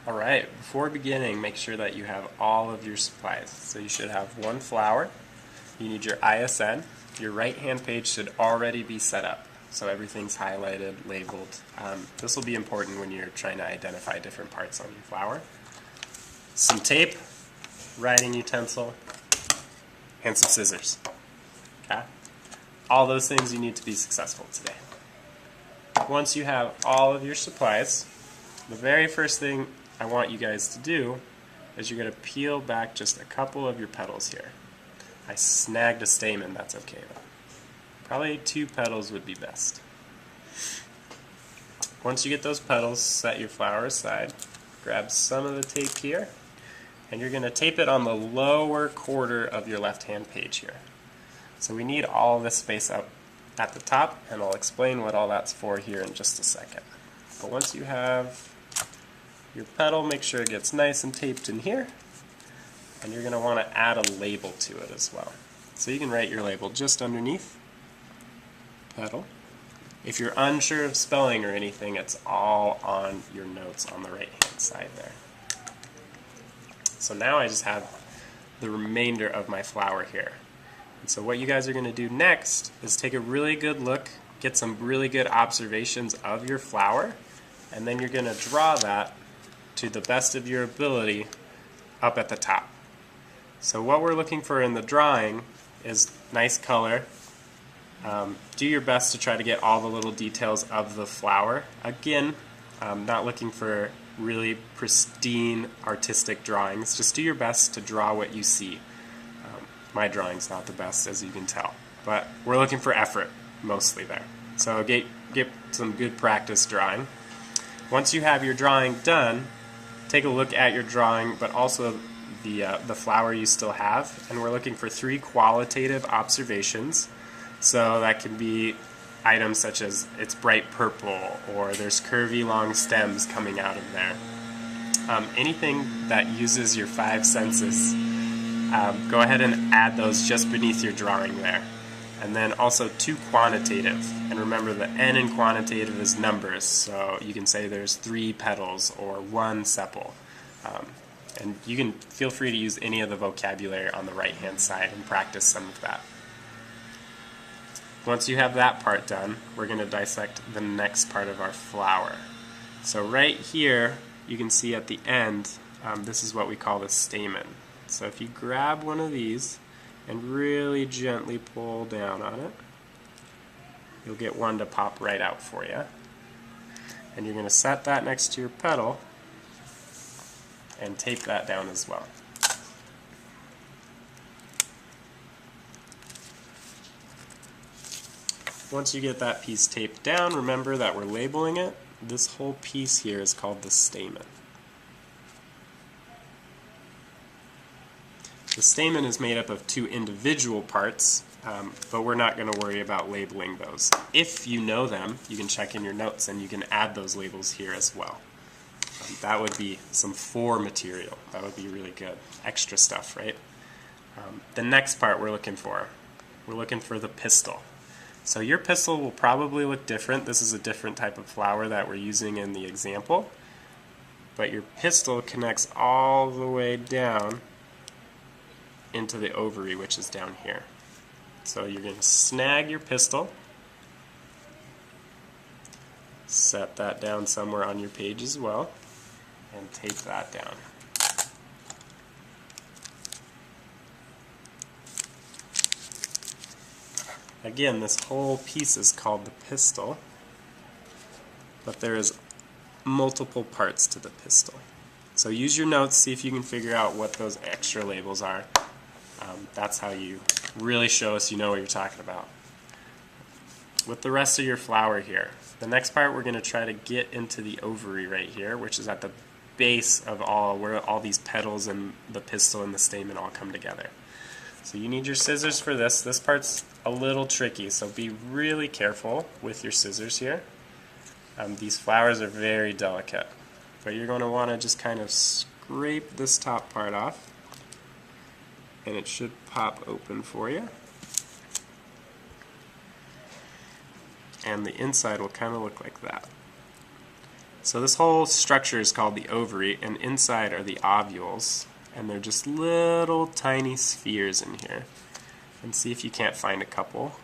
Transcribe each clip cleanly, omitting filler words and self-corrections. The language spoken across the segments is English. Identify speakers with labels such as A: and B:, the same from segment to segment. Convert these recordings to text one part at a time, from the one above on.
A: Alright, before beginning, make sure that you have all of your supplies. So you should have one flower, you need your ISN, your right hand page should already be set up. So everything's highlighted, labeled. This will be important when you're trying to identify different parts on your flower. Some tape, writing utensil, and some scissors. Okay? All those things you need to be successful today. Once you have all of your supplies, the very first thing I want you guys to do is you're going to peel back just a couple of your petals here. I snagged a stamen, that's okay though. Probably 2 petals would be best. Once you get those petals, set your flower aside, grab some of the tape here, and you're going to tape it on the lower quarter of your left hand page here. So we need all this space up at the top, and I'll explain what all that's for here in just a second. But once you have your petal, make sure it gets nice and taped in here, and you're going to want to add a label to it as well. So you can write your label just underneath petal. If you're unsure of spelling or anything, it's all on your notes on the right hand side there. So now I just have the remainder of my flower here. And so what you guys are going to do next is take a really good look, get some really good observations of your flower, and then you're going to draw that to the best of your ability up at the top. So what we're looking for in the drawing is nice color. Do your best to try to get all the little details of the flower. Again, not looking for really pristine artistic drawings. Just do your best to draw what you see. My drawing's not the best, as you can tell, but we're looking for effort mostly there. So get some good practice drawing. Once you have your drawing done, take a look at your drawing, but also the flower you still have, and we're looking for 3 qualitative observations. So that can be items such as it's bright purple, or there's curvy long stems coming out of there. Anything that uses your 5 senses, go ahead and add those just beneath your drawing there. And then also 2 quantitative. And remember, the N in quantitative is numbers, so you can say there's 3 petals or 1 sepal. And you can feel free to use any of the vocabulary on the right hand side and practice some of that. Once you have that part done, we're going to dissect the next part of our flower. So right here, you can see at the end, this is what we call the stamen. So if you grab one of these and really gently pull down on it, you'll get one to pop right out for you. And you're going to set that next to your petal and tape that down as well. Once you get that piece taped down, remember that we're labeling it. This whole piece here is called the stamen. The stamen is made up of 2 individual parts, but we're not going to worry about labeling those. If you know them, you can check in your notes and you can add those labels here as well. That would be some 4 material. That would be really good. Extra stuff, right? The next part we're looking for the pistil. So your pistil will probably look different. This is a different type of flower that we're using in the example. But your pistil connects all the way down into the ovary, which is down here. So you're going to snag your pistil, set that down somewhere on your page as well, and tape that down. Again, this whole piece is called the pistil, but there is multiple parts to the pistil. So use your notes, see if you can figure out what those extra labels are. That's how you really show us you know what you're talking about. With the rest of your flower here, the next part we're going to try to get into the ovary right here, which is at the base of where all these petals and the pistil and the stamen all come together. So you need your scissors for this. This part's a little tricky, so be really careful with your scissors here. These flowers are very delicate, but you're going to want to just kind of scrape this top part off, and it should pop open for you. And the inside will kind of look like that. So this whole structure is called the ovary, and inside are the ovules, and they're just little tiny spheres in here. And see if you can't find a couple.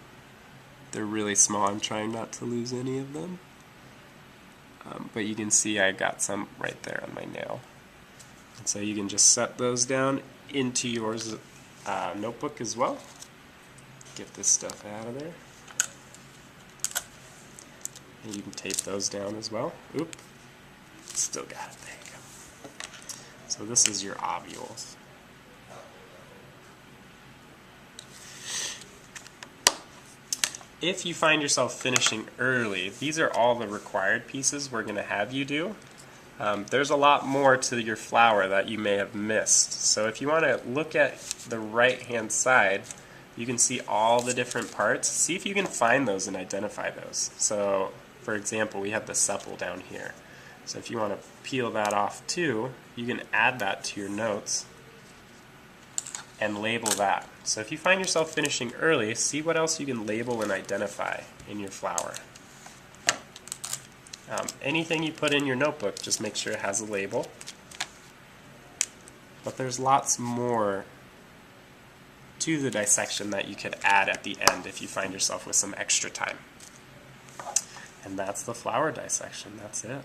A: They're really small. I'm trying not to lose any of them. But you can see I got some right there on my nail. And so you can just set those down into your notebook as well. Get this stuff out of there. And you can tape those down as well. Oop, still got it, there you go. So this is your ovules. If you find yourself finishing early, these are all the required pieces we're going to have you do. There's a lot more to your flower that you may have missed. So if you want to look at the right hand side, you can see all the different parts. See if you can find those and identify those. So for example, we have the sepal down here. So if you want to peel that off too, you can add that to your notes and label that. So if you find yourself finishing early, see what else you can label and identify in your flower. Anything you put in your notebook, just make sure it has a label. But there's lots more to the dissection that you could add at the end if you find yourself with some extra time. And that's the flower dissection. That's it.